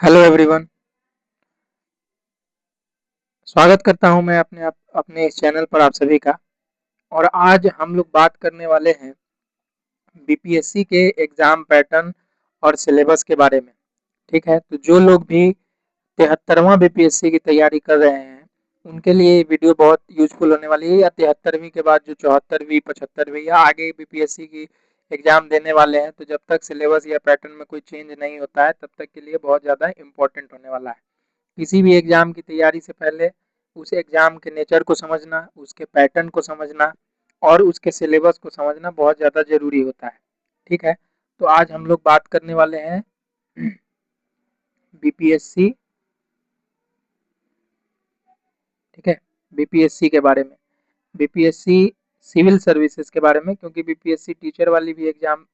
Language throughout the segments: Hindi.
Hello everyone. स्वागत करता हूं मैं अपने इस चैनल पर आप सभी का। और आज हम लोग बात करने वाले हैं बीपीएससी के एग्जाम पैटर्न और सिलेबस के बारे में। ठीक है, तो जो लोग भी 73वां बीपीएससी की तैयारी कर रहे हैं उनके लिए ये वीडियो बहुत यूजफुल होने वाली है। या 73वीं के बाद जो 74वीं 75वीं या आगे बीपीएससी की एग्जाम देने वाले हैं, तो जब तक सिलेबस या पैटर्न में कोई चेंज नहीं होता है तब तक के लिए बहुत ज़्यादा इम्पोर्टेंट होने वाला है। किसी भी एग्जाम की तैयारी से पहले उस एग्जाम के नेचर को समझना, उसके पैटर्न को समझना और उसके सिलेबस को समझना बहुत ज़्यादा ज़रूरी होता है। ठीक है, तो आज हम लोग बात करने वाले हैं बीपीएससी। ठीक है, बीपीएससी के बारे में, बीपीएससी सिविल सर्विसेज के बारे में, क्योंकि बीपीएससी टीचर वाली भी एग्जाम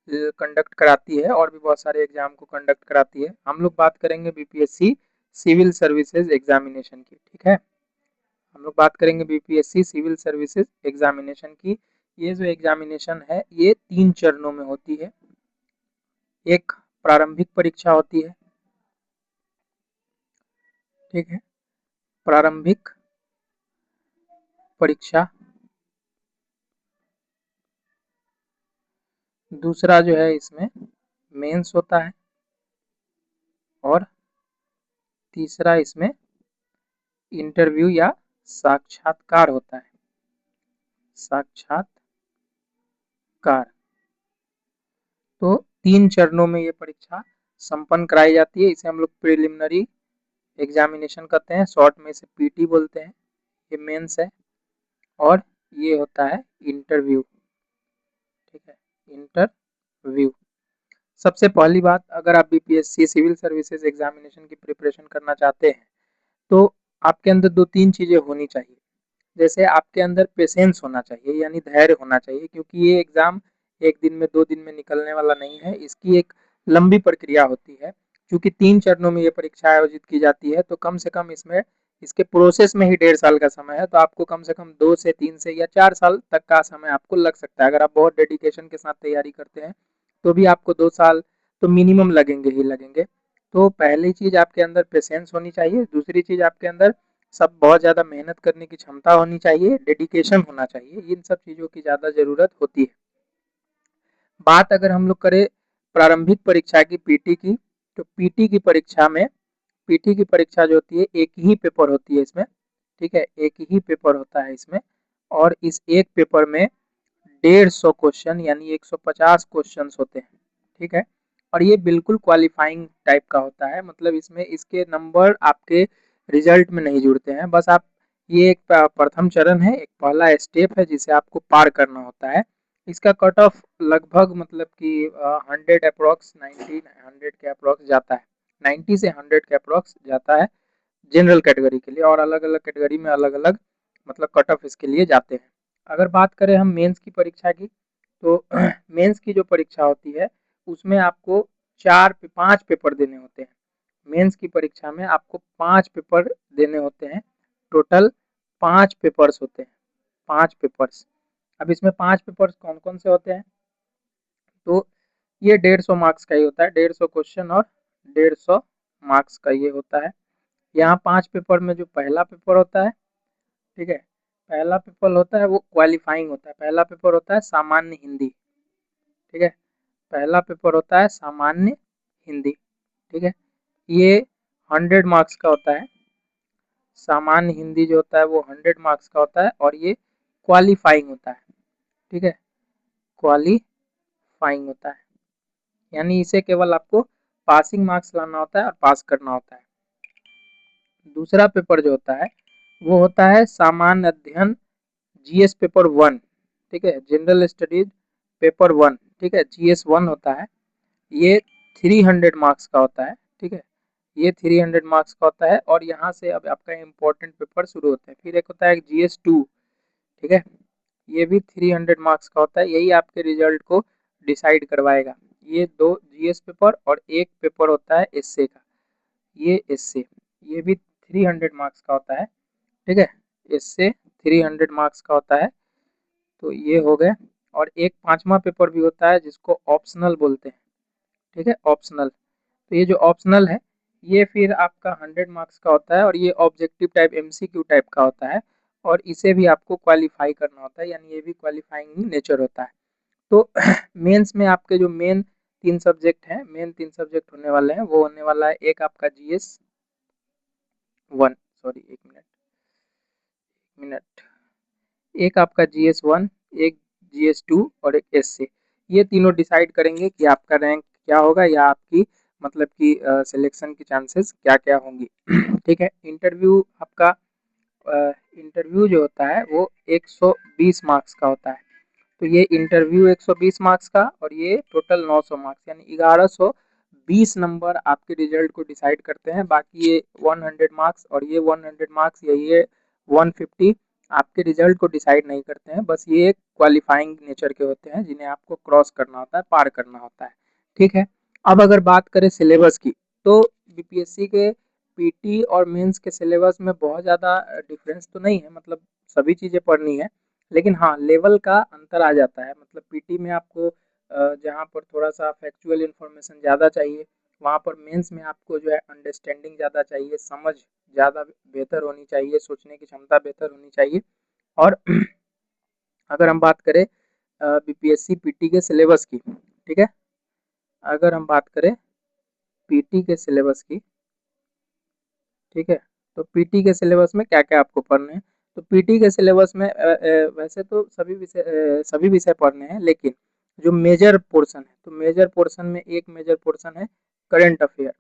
कंडक्ट कराती है और भी बहुत सारे एग्जाम को कंडक्ट कराती है। हम लोग बात करेंगे बीपीएससी सिविल सर्विसेज एग्जामिनेशन की। ठीक है, हम लोग बात करेंगे बीपीएससी सिविल सर्विसेज एग्जामिनेशन की। ये जो एग्जामिनेशन है ये 3 चरणों में होती है। एक प्रारंभिक परीक्षा होती है। ठीक है, प्रारंभिक परीक्षा। दूसरा जो है इसमें मेंस होता है और तीसरा इसमें इंटरव्यू या साक्षात्कार होता है। साक्षात्कार। तो 3 चरणों में ये परीक्षा संपन्न कराई जाती है। इसे हम लोग प्रिलिमिनरी एग्जामिनेशन कहते हैं, शॉर्ट में इसे पीटी बोलते हैं। ये मेंस है और ये होता है इंटरव्यू। ठीक है, इंटरव्यू। सबसे पहली बात, अगर आप बीपीएससी सिविल सर्विसेज एग्जामिनेशन की प्रिपरेशन करना चाहते हैं तो आपके अंदर 2-3 चीज़ें होनी चाहिए। जैसे आपके अंदर पेशेंस होना चाहिए, यानी धैर्य होना चाहिए, क्योंकि ये एग्ज़ाम 1 दिन में 2 दिन में निकलने वाला नहीं है। इसकी एक लंबी प्रक्रिया होती है। चूँकि 3 चरणों में ये परीक्षा आयोजित की जाती है तो कम से कम इसमें इसके प्रोसेस में ही 1.5 साल का समय है। तो आपको कम से कम 2 से 3 से या 4 साल तक का समय आपको लग सकता है। अगर आप बहुत डेडिकेशन के साथ तैयारी करते हैं तो भी आपको 2 साल तो मिनिमम लगेंगे ही लगेंगे। तो पहली चीज़ आपके अंदर पेशेंस होनी चाहिए। दूसरी चीज़ आपके अंदर सब बहुत ज़्यादा मेहनत करने की क्षमता होनी चाहिए, डेडिकेशन होना चाहिए। इन सब चीज़ों की ज़्यादा ज़रूरत होती है। बात अगर हम लोग करें प्रारंभिक परीक्षा की, पीटी की, तो पीटी की परीक्षा जो होती है एक ही पेपर होती है इसमें। ठीक है, एक ही पेपर होता है इसमें और इस एक पेपर में 150 क्वेश्चन यानी 150 क्वेश्चंस होते हैं। ठीक है, और ये बिल्कुल क्वालिफाइंग टाइप का होता है। मतलब इसमें इसके नंबर आपके रिजल्ट में नहीं जुड़ते हैं। बस आप, ये एक प्रथम चरण है, एक पहला स्टेप है जिसे आपको पार करना होता है। इसका कट ऑफ लगभग मतलब कि 100 अप्रॉक्स 90 100 के अप्रॉक्स जाता है। 90 से 100 के अप्रॉक्स जाता है जनरल कैटेगरी के लिए, और अलग अलग कैटेगरी में अलग अलग मतलब कट ऑफ इसके लिए जाते हैं। अगर बात करें हम मेंस की परीक्षा की, तो मेंस की जो परीक्षा होती है उसमें आपको 5 पेपर देने होते हैं। मेंस की परीक्षा में आपको 5 पेपर देने होते हैं। टोटल 5 पेपर्स होते हैं, 5 पेपर्स। अब इसमें 5 पेपर्स कौन कौन से होते हैं, तो ये 150 मार्क्स का ही होता है। 150 क्वेश्चन और 150 मार्क्स का ये होता है। यहाँ 5 पेपर में जो पहला पेपर होता है, ठीक है, पहला पेपर होता है वो क्वालिफाइंग होता है। पहला पेपर होता है सामान्य हिंदी। ठीक है, पहला पेपर होता है सामान्य हिंदी। ठीक है, ये 100 मार्क्स का होता है। सामान्य हिंदी जो होता है वो 100 मार्क्स का होता है और ये क्वालिफाइंग होता है। ठीक है, क्वालिफाइंग होता है, यानी इसे केवल आपको पासिंग मार्क्स लाना होता है और पास करना होता है। दूसरा पेपर जो होता है वो होता है सामान्य अध्ययन जीएस पेपर 1। ठीक है, जनरल स्टडीज पेपर 1। ठीक है, जीएस 1 होता है। ये 300 मार्क्स का होता है। ठीक है, ये 300 मार्क्स का होता है और यहाँ से अब आपका इम्पोर्टेंट पेपर शुरू होता है। फिर एक होता है जीएस 2। ठीक है, ये भी 300 मार्क्स का होता है। यही आपके रिजल्ट को डिसाइड करवाएगा। ये 2 जीएस पेपर और एक पेपर होता है एसए का। ये एसए, ये भी 300 मार्क्स का होता है। ठीक है, एसए 300 मार्क्स का होता है। तो ये हो गए। और एक 5वां पेपर भी होता है जिसको ऑप्शनल बोलते हैं। ठीक है, ऑप्शनल। तो ये जो ऑप्शनल है ये फिर आपका 100 मार्क्स का होता है और ये ऑब्जेक्टिव टाइप एमसीक्यू टाइप का होता है और इसे भी आपको क्वालिफाई करना होता है, यानी ये भी क्वालिफाइंग नेचर होता है। तो मेंस में आपके जो मेन 3 सब्जेक्ट हैं, मेन 3 सब्जेक्ट होने वाले हैं, वो होने वाला है एक आपका जीएस 1, सॉरी 1 मिनट, एक आपका जीएस 1, एक जीएस 2 और एक एसए। ये तीनों डिसाइड करेंगे कि आपका रैंक क्या होगा या आपकी मतलब कि सिलेक्शन की चांसेस क्या-क्या होंगी। ठीक है, इंटरव्यू आपका इंटरव्यू जो होता है वो 120 मार्क्स का होता है। तो ये इंटरव्यू 120 मार्क्स का और ये टोटल 900 मार्क्स यानी 1120 नंबर आपके रिजल्ट को डिसाइड करते हैं। बाकी ये 100 मार्क्स और ये 100 मार्क्स या ये 150 आपके रिजल्ट को डिसाइड नहीं करते हैं, बस ये एक क्वालिफाइंग नेचर के होते हैं जिन्हें आपको क्रॉस करना होता है, पार करना होता है। ठीक है, अब अगर बात करें सिलेबस की, तो बीपीएससी के पीटी और मेंस के सिलेबस में बहुत ज़्यादा डिफरेंस तो नहीं है, मतलब सभी चीज़ें पढ़नी है, लेकिन हाँ लेवल का अंतर आ जाता है। मतलब पीटी में आपको जहाँ पर थोड़ा सा फैक्चुअल इन्फॉर्मेशन ज़्यादा चाहिए, वहाँ पर मेंस में आपको जो है अंडरस्टैंडिंग ज़्यादा चाहिए, समझ ज़्यादा बेहतर होनी चाहिए, सोचने की क्षमता बेहतर होनी चाहिए। और अगर हम बात करें बीपीएससी पीटी के सिलेबस की, ठीक है, अगर हम बात करें पीटी के सिलेबस की, ठीक है, तो पीटी के सिलेबस में क्या-क्या आपको पढ़ने हैं। तो पीटी के सिलेबस में वैसे तो सभी विषय पढ़ने हैं, लेकिन जो मेजर पोर्शन है, तो मेजर पोर्शन में एक मेजर पोर्शन है करंट अफेयर।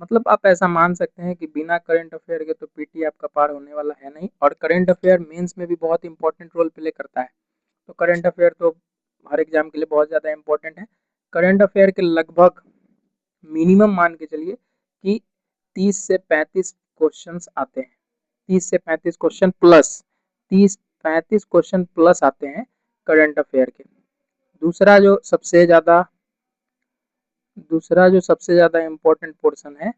मतलब आप ऐसा मान सकते हैं कि बिना करंट अफेयर के तो पीटी आपका पार होने वाला है नहीं, और करंट अफेयर मेंस में भी बहुत इंपॉर्टेंट रोल प्ले करता है। तो करंट अफेयर तो हर एग्जाम के लिए बहुत ज़्यादा इंपॉर्टेंट है। करंट अफेयर के लगभग मिनिमम मान के चलिए कि 30 से 35 क्वेश्चंस आते हैं, 30 से 35 क्वेश्चन प्लस, 30-35 क्वेश्चन प्लस आते हैं करंट अफेयर के। दूसरा जो सबसे ज़्यादा दूसरा जो सबसे ज़्यादा इम्पोर्टेंट पोर्शन है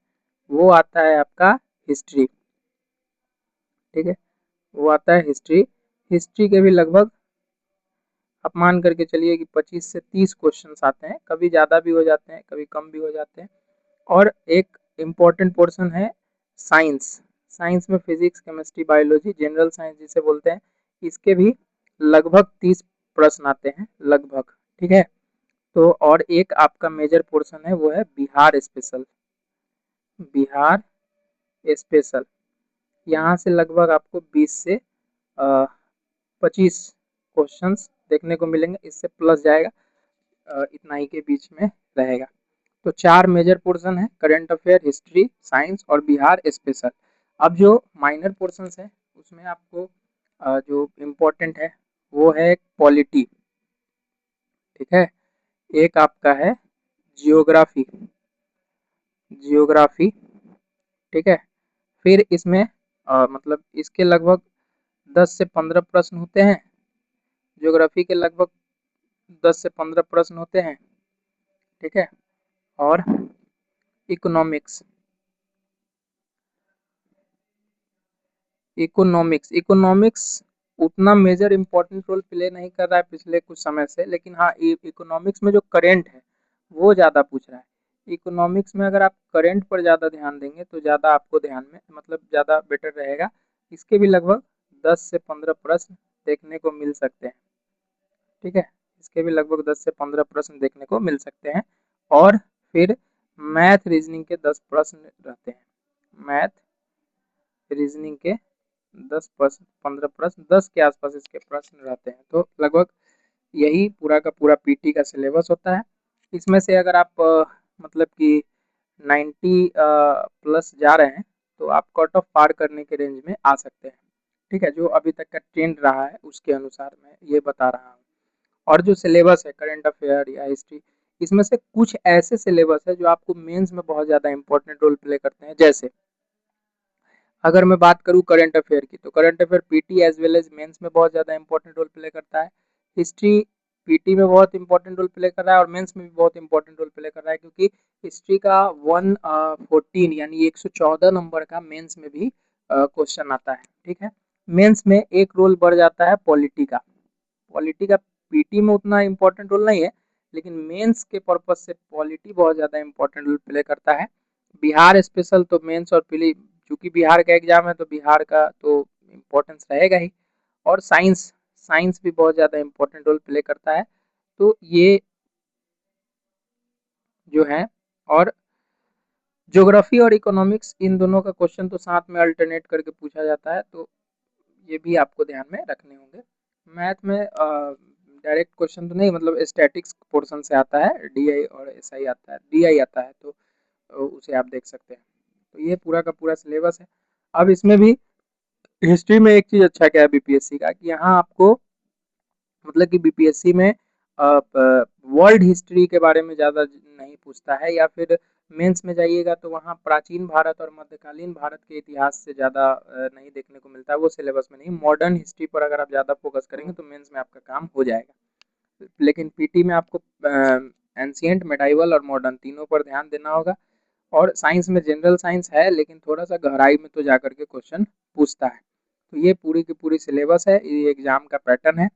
वो आता है आपका हिस्ट्री। ठीक है, वो आता है हिस्ट्री। हिस्ट्री के भी लगभग आप मान करके चलिए कि 25 से 30 क्वेश्चंस आते हैं, कभी ज़्यादा भी हो जाते हैं, कभी कम भी हो जाते हैं। और एक इम्पॉर्टेंट पोर्शन है साइंस। साइंस में physics, chemistry, biology, general science जिसे बोलते हैं, इसके भी लगभग 30 प्रश्न आते हैं लगभग। ठीक है, तो और एक आपका मेजर पोर्शन है वो है बिहार स्पेशल। बिहार स्पेशल, यहाँ से लगभग आपको 20 से 25 क्वेश्चंस देखने को मिलेंगे, इससे प्लस जाएगा, इतना ही के बीच में रहेगा। तो 4 मेजर पोर्शन है, करंट अफेयर, हिस्ट्री, साइंस और बिहार स्पेशल। अब जो माइनर पोर्शंस है उसमें आपको जो इम्पोर्टेंट है वो है पॉलिटी। ठीक है, एक आपका है जियोग्राफी, जियोग्राफी। ठीक है, फिर इसमें मतलब इसके लगभग 10 से 15 प्रश्न होते हैं, ज्योग्राफी के लगभग 10 से 15 प्रश्न होते हैं। ठीक है, और इकोनॉमिक्स, इकोनॉमिक्स इकोनॉमिक्स उतना मेजर इम्पोर्टेंट रोल प्ले नहीं कर रहा है पिछले कुछ समय से, लेकिन हाँ इकोनॉमिक्स में जो करंट है वो ज़्यादा पूछ रहा है। इकोनॉमिक्स में अगर आप करंट पर ज़्यादा ध्यान देंगे तो ज़्यादा आपको ध्यान में मतलब ज़्यादा बेटर रहेगा। इसके भी लगभग 10 से 15 प्रश्न देखने को मिल सकते हैं। ठीक है, इसके भी लगभग 10 से 15 प्रश्न देखने को मिल सकते हैं। और फिर मैथ रीजनिंग के 10 प्रश्न रहते हैं, मैथ रीजनिंग के 10 प्रश्न, 15 प्रश्न, 10 के आसपास इसके प्रश्न रहते हैं। तो लगभग यही पूरा का पूरा पीटी का सिलेबस होता है। इसमें से अगर आप मतलब कि 90 प्लस जा रहे हैं तो आप कट ऑफ पार करने के रेंज में आ सकते हैं। ठीक है, जो अभी तक का ट्रेंड रहा है उसके अनुसार मैं ये बता रहा हूँ। और जो सिलेबस है करंट अफेयर या हिस्ट्री, इसमें से कुछ ऐसे सिलेबस है जो आपको मेंस में बहुत ज़्यादा इंपॉर्टेंट रोल प्ले करते हैं। जैसे अगर मैं बात करूँ करंट अफेयर की, तो current affair PT as well as mains में बहुत ज़्यादा इंपॉर्टेंट रोल प्ले करता है। हिस्ट्री पीटी में बहुत इंपॉर्टेंट रोल प्ले कर रहा है और मेंस में भी बहुत इंपॉर्टेंट रोल प्ले कर रहा है, क्योंकि हिस्ट्री का 114 यानी 114 नंबर का मेंस में भी क्वेश्चन आता है। ठीक है, मेंस में एक रोल बढ़ जाता है पॉलिटी का। पॉलिटी का पीटी में उतना इम्पोर्टेंट रोल नहीं है, लेकिन मेंस के पर्पज से पॉलिटी बहुत ज़्यादा इम्पोर्टेंट रोल प्ले करता है। बिहार स्पेशल तो मेंस और प्रीली, चूंकि बिहार का एग्जाम है तो बिहार का तो इम्पोर्टेंस रहेगा ही। और साइंस, साइंस भी बहुत ज़्यादा इम्पोर्टेंट रोल प्ले करता है। तो ये जो है, और ज्योग्राफी और इकोनॉमिक्स, इन दोनों का क्वेश्चन तो साथ में अल्टरनेट करके पूछा जाता है, तो ये भी आपको ध्यान में रखने होंगे। मैथ में डायरेक्ट क्वेश्चन तो नहीं, मतलब स्टैटिक्स पोर्शन से आता है, डीआई और एसआई आता है, डीआई आता है, तो उसे आप देख सकते हैं। तो ये पूरा का पूरा सिलेबस है। अब इसमें भी हिस्ट्री में एक चीज़ अच्छा क्या है बीपीएससी का, कि यहाँ आपको मतलब कि बीपीएससी में वर्ल्ड हिस्ट्री के बारे में ज़्यादा नहीं पूछता है, या फिर मेंस में जाइएगा तो वहाँ प्राचीन भारत और मध्यकालीन भारत के इतिहास से ज़्यादा नहीं देखने को मिलता है, वो सिलेबस में नहीं। मॉडर्न हिस्ट्री पर अगर आप ज़्यादा फोकस करेंगे तो मेंस में आपका काम हो जाएगा। लेकिन पीटी में आपको एंशिएंट, मेडाइवल और मॉडर्न तीनों पर ध्यान देना होगा। और साइंस में जनरल साइंस है, लेकिन थोड़ा सा गहराई में तो जाकर के क्वेश्चन पूछता है। तो ये पूरी की पूरी सिलेबस है, ये एग्जाम का पैटर्न है।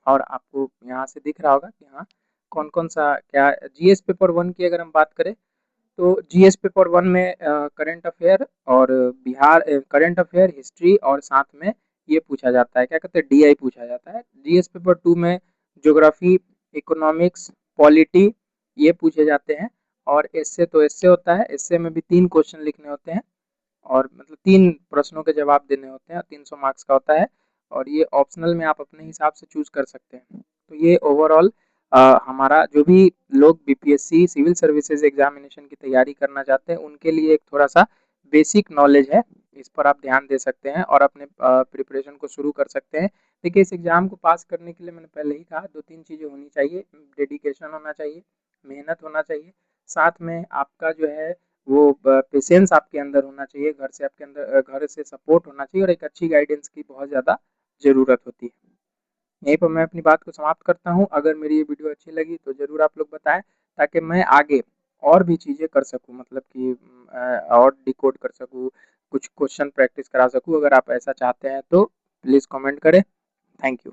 और आपको यहाँ से दिख रहा होगा कि हाँ कौन कौन सा क्या। जीएस पेपर 1 की अगर हम बात करें तो जीएस पेपर 1 में करंट अफेयर और बिहार करंट अफेयर, हिस्ट्री, और साथ में ये पूछा जाता है, क्या कहते हैं, डीआई पूछा जाता है। जीएस पेपर 2 में ज्योग्राफी, इकोनॉमिक्स, पॉलिटी, ये पूछे जाते हैं। और एससे तो एससे होता है, एससे में भी 3 क्वेश्चन लिखने होते हैं, और मतलब 3 प्रश्नों के जवाब देने होते हैं, 300 मार्क्स का होता है। और ये ऑप्शनल में आप अपने हिसाब से चूज कर सकते हैं। तो ये ओवरऑल हमारा जो भी लोग बीपीएससी सिविल सर्विसेज एग्जामिनेशन की तैयारी करना चाहते हैं उनके लिए एक थोड़ा सा बेसिक नॉलेज है। इस पर आप ध्यान दे सकते हैं और अपने प्रिपरेशन को शुरू कर सकते हैं। देखिए, इस एग्जाम को पास करने के लिए मैंने पहले ही कहा 2-3 चीज़ें होनी चाहिए। डेडिकेशन होना चाहिए, मेहनत होना चाहिए, साथ में आपका जो है वो पेशेंस आपके अंदर होना चाहिए, घर से आपके अंदर घर से सपोर्ट होना चाहिए, और एक अच्छी गाइडेंस की बहुत ज़्यादा ज़रूरत होती है। यहीं पर मैं अपनी बात को समाप्त करता हूँ। अगर मेरी ये वीडियो अच्छी लगी तो ज़रूर आप लोग बताएं, ताकि मैं आगे और भी चीज़ें कर सकूँ, मतलब कि और डिकोड कर सकूँ, कुछ क्वेश्चन प्रैक्टिस करा सकूँ। अगर आप ऐसा चाहते हैं तो प्लीज़ कमेंट करें। Thank you.